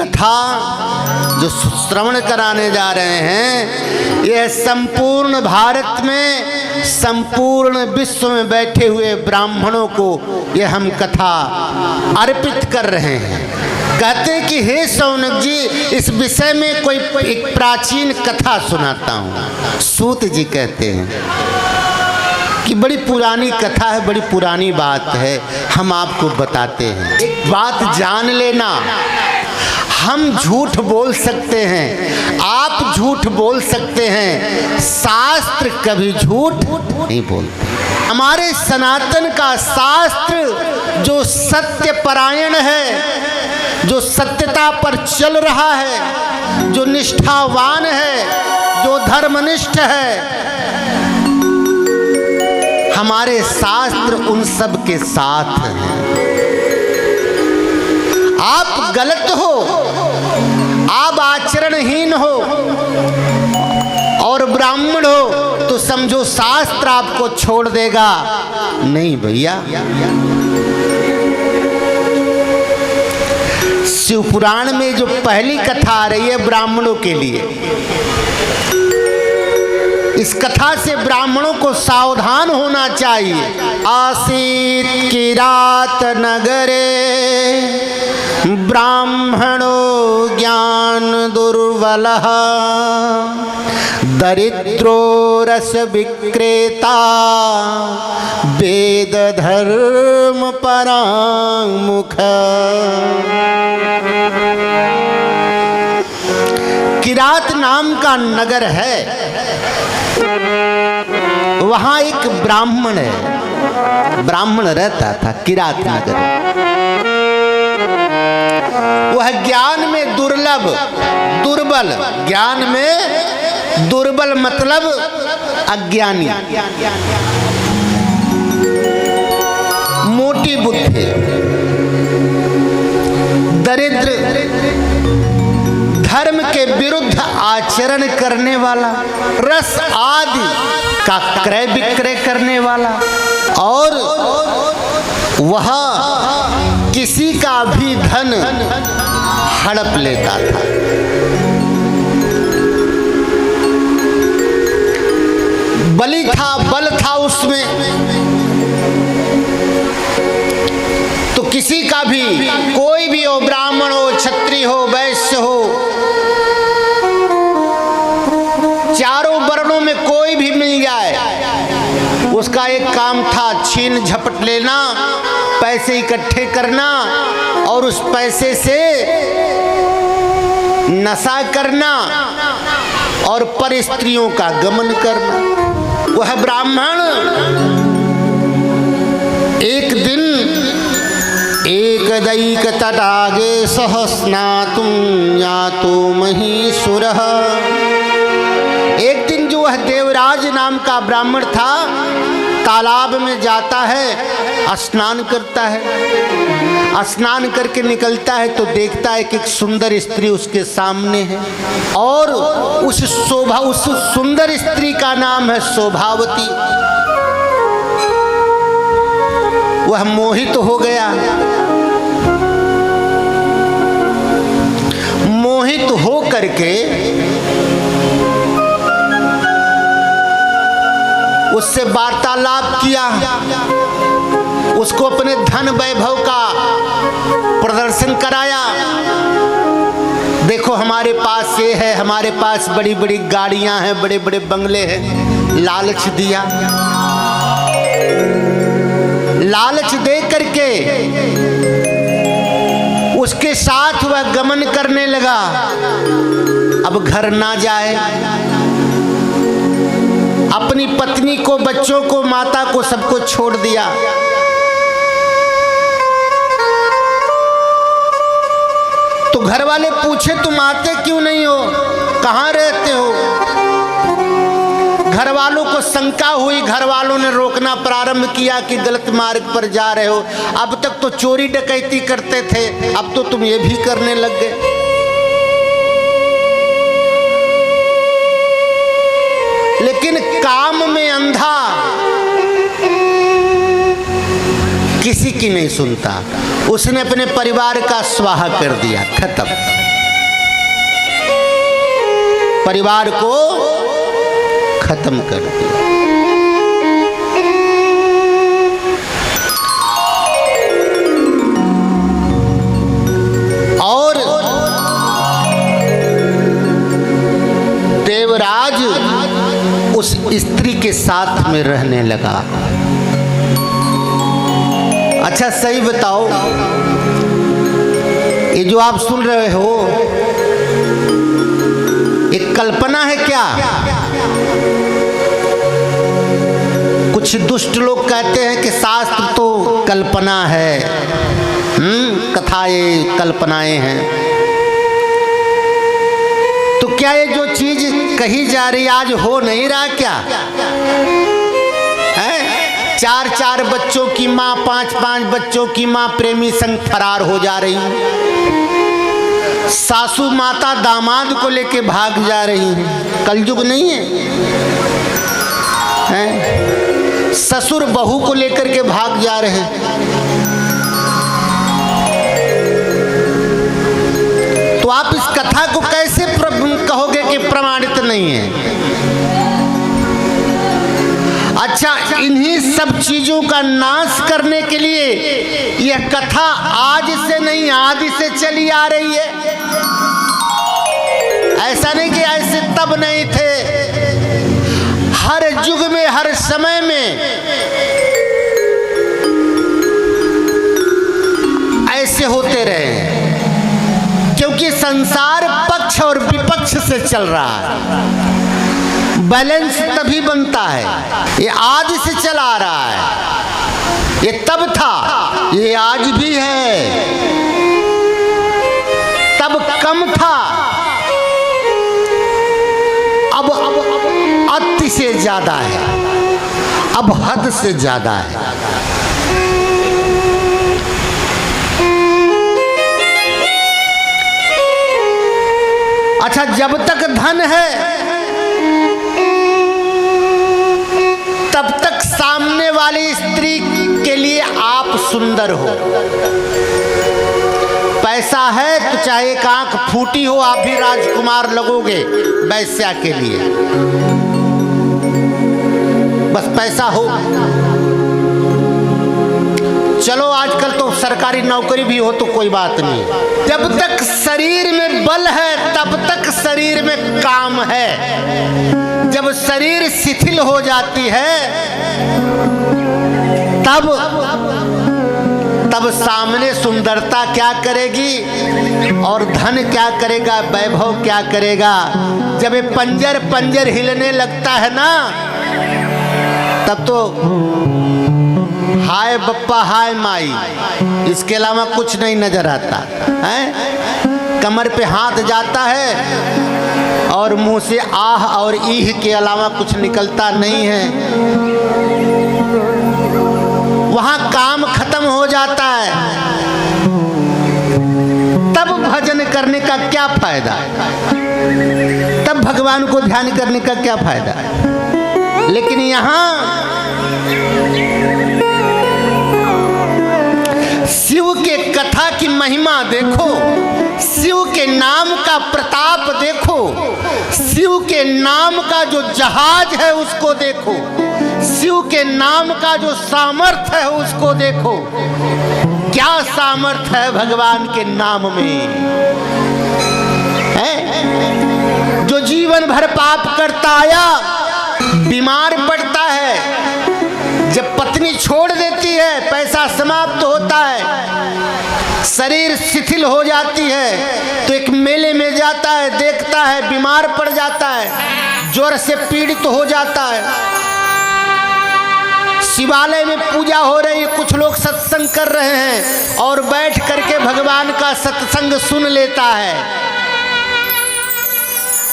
कथा जो श्रवण कराने जा रहे हैं, यह संपूर्ण भारत में, संपूर्ण विश्व में बैठे हुए ब्राह्मणों को यह हम कथा अर्पित कर रहे हैं। कहते हैं कि हे शौनक जी, इस विषय में कोई एक प्राचीन कथा सुनाता हूँ। सूत जी कहते हैं कि बड़ी पुरानी कथा है, बड़ी पुरानी बात है, हम आपको बताते हैं। एक बात जान लेना, हम झूठ बोल सकते हैं, आप झूठ बोल सकते हैं, शास्त्र कभी झूठ नहीं बोलते। हमारे सनातन का शास्त्र जो सत्य परायण है, जो सत्यता पर चल रहा है, जो निष्ठावान है, जो धर्मनिष्ठ है, हमारे शास्त्र उन सब के साथ हैं। आप गलत हो, आप आचरणहीन हो और ब्राह्मण हो तो समझो शास्त्र आपको छोड़ देगा। नहीं भैया, शिवपुराण में जो पहली कथा आ रही है ब्राह्मणों के लिए, इस कथा से ब्राह्मणों को सावधान होना चाहिए। आसीत किरात नगरे ब्राह्मणो ज्ञान दुर्बलः दरिद्रो रस विक्रेता वेद धर्म परांमुख। किरात नाम का नगर है, वहां एक ब्राह्मण है, ब्राह्मण रहता था किरात नगर। वह ज्ञान में दुर्लभ, दुर्बल, ज्ञान में दुर्बल मतलब अज्ञानी, मोटी बुद्धि, दरिद्र, धर्म के विरुद्ध आचरण करने वाला, रस आदि का क्रय विक्रय करने वाला, और वह किसी का भी धन हड़प लेता था। बलि था, बल था उसमें, तो किसी का भी, कोई भी हो, ब्राह्मण हो, क्षत्रिय हो, वैश्य हो, चारों वर्णों में कोई भी मिल जाए, उसका एक काम था छीन झपट लेना, पैसे इकट्ठे करना और उस पैसे से नशा करना और पर स्त्रियों का गमन करना। वह ब्राह्मण एक दिन एक दैक तटागे सह स्नातुं यातो महीसुरः। एक दिन जो वह देवराज नाम का ब्राह्मण था, तालाब में जाता है, स्नान करता है, स्नान करके निकलता है तो देखता है कि एक सुंदर स्त्री उसके सामने है, और उस सुंदर स्त्री का नाम है शोभावती। वह मोहित हो गया, मोहित हो करके उससे वार्तालाप किया, उसको अपने धन वैभव का प्रदर्शन कराया। देखो हमारे पास ये है, हमारे पास बड़ी बड़ी गाड़ियां हैं, बड़े बड़े बंगले हैं। लालच दिया, लालच दे करके उसके साथ वह गमन करने लगा। अब घर ना जाए, अपनी पत्नी को, बच्चों को, माता को, सबको छोड़ दिया। तो घर वाले पूछे तुम आते क्यों नहीं हो, कहाँ रहते हो? घर वालों को शंका हुई, घर वालों ने रोकना प्रारंभ किया कि गलत मार्ग पर जा रहे हो, अब तक तो चोरी डकैती करते थे, अब तो तुम ये भी करने लग गए। लेकिन काम में अंधा किसी की नहीं सुनता। उसने अपने परिवार का स्वाहा कर दिया, खत्म। परिवार को खत्म कर दिया। और देवराज उस स्त्री के साथ में रहने लगा। अच्छा सही बताओ, ये जो आप सुन रहे हो एक कल्पना है क्या? कुछ दुष्ट लोग कहते हैं कि शास्त्र तो कल्पना है, कथाएं कल्पनाएं हैं। तो क्या ये जो चीज कही जा रही आज हो नहीं रहा क्या? है 4-4 बच्चों की माँ, 5-5 बच्चों की माँ प्रेमी संग फरार हो जा रही, सासू माता दामाद को लेके भाग जा रही है। कलयुग नहीं है? ससुर बहू को लेकर के भाग जा रहे हैं। तो आप इस कथा को कैसे कहोगे कि प्रमाणित नहीं है? अच्छा, इन्हीं सब चीजों का नाश करने के लिए यह कथा आज से नहीं आदि से चली आ रही है। ऐसा नहीं कि ऐसे तब नहीं थे, हर युग में हर समय में ऐसे होते रहे, क्योंकि संसार पक्ष और विपक्ष से चल रहा है। बैलेंस तभी बनता है। ये आज से चला आ रहा है, ये तब था, ये आज भी है। तब कम था, अब अति से ज्यादा है, अब हद से ज्यादा है। अच्छा, जब तक धन है तब तक सामने वाली स्त्री के लिए आप सुंदर हो। पैसा है तो चाहे एक आंख फूटी हो आप भी राजकुमार लगोगे वैश्या के लिए, बस पैसा हो। चलो आजकल तो सरकारी नौकरी भी हो तो कोई बात नहीं, जब तक शरीर में बल है तब तक शरीर में काम है। जब शरीर शिथिल हो जाती है तब सामने सुंदरता क्या करेगी और धन क्या करेगा, वैभव क्या करेगा। जब ये पंजर हिलने लगता है ना, तब तो हाय बप्पा हाय माई, इसके अलावा कुछ नहीं नजर आता है। कमर पे हाथ जाता है और मुंह से आह और ईह के अलावा कुछ निकलता नहीं है। वहां काम खत्म हो जाता है, तब भजन करने का क्या फायदा, तब भगवान को ध्यान करने का क्या फायदा। लेकिन यहाँ शिव के कथा की महिमा देखो, शिव के नाम का प्रताप देखो, शिव के नाम का जो जहाज है उसको देखो, शिव के नाम का जो सामर्थ्य है उसको देखो। क्या सामर्थ्य है भगवान के नाम में, है? जो जीवन भर पाप करता आया, बीमार पड़ता है, जब पत्नी छोड़ देती है पैसा समाप्त होता है, शरीर शिथिल हो जाती है, तो एक मेले में जाता है, देखता है बीमार पड़ जाता है, ज्वर से पीड़ित हो जाता है। शिवालय में पूजा हो रही है, कुछ लोग सत्संग कर रहे हैं और बैठ करके भगवान का सत्संग सुन लेता है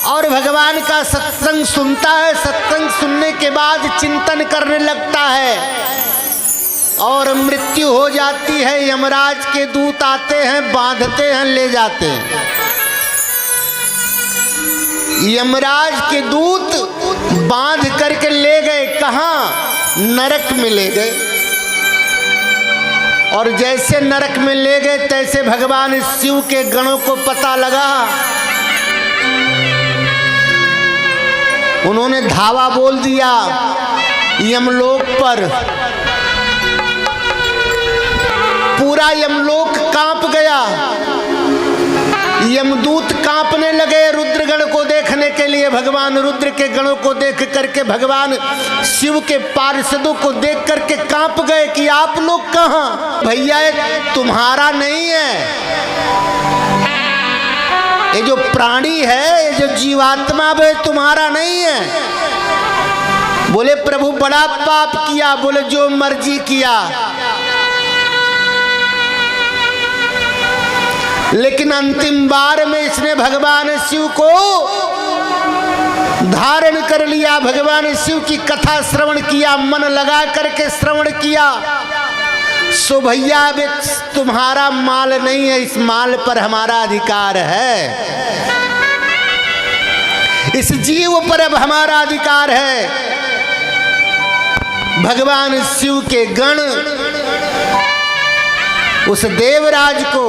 और भगवान का सत्संग सुनता है। सत्संग सुनने के बाद चिंतन करने लगता है और मृत्यु हो जाती है। यमराज के दूत आते हैं, बांधते हैं, ले जाते हैं। यमराज के दूत बांध करके ले गए, कहाँ? नरक में ले गए। और जैसे नरक में ले गए तैसे भगवान शिव के गणों को पता लगा उन्होंने धावा बोल दिया यमलोक पर। पूरा यमलोक कांप गया, यमदूत कांपने लगे रुद्रगण को देखने के लिए। भगवान रुद्र के गणों को देख करके भगवान शिव के पार्षदों को देख करके कांप गए कि आप लोग कहां? भैया ये तुम्हारा नहीं है, ये जो प्राणी है, ये जो जीवात्मा है तुम्हारा नहीं है। बोले प्रभु बड़ा पाप किया। बोले जो मर्जी किया, लेकिन अंतिम बार में इसने भगवान शिव को धारण कर लिया। भगवान शिव की कथा श्रवण किया, मन लगा करके श्रवण किया। सो भैया अब तुम्हारा माल नहीं है, इस माल पर हमारा अधिकार है, इस जीव पर अब हमारा अधिकार है। भगवान शिव के गण उस देवराज को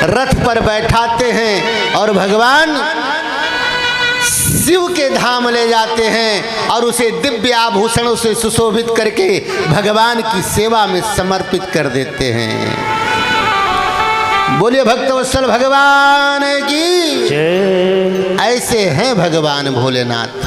रथ पर बैठाते हैं और भगवान शिव के धाम ले जाते हैं और उसे दिव्य आभूषणों से सुशोभित करके भगवान की सेवा में समर्पित कर देते हैं। बोलिए भक्तवत्सल भगवान की। ऐसे हैं भगवान भोलेनाथ।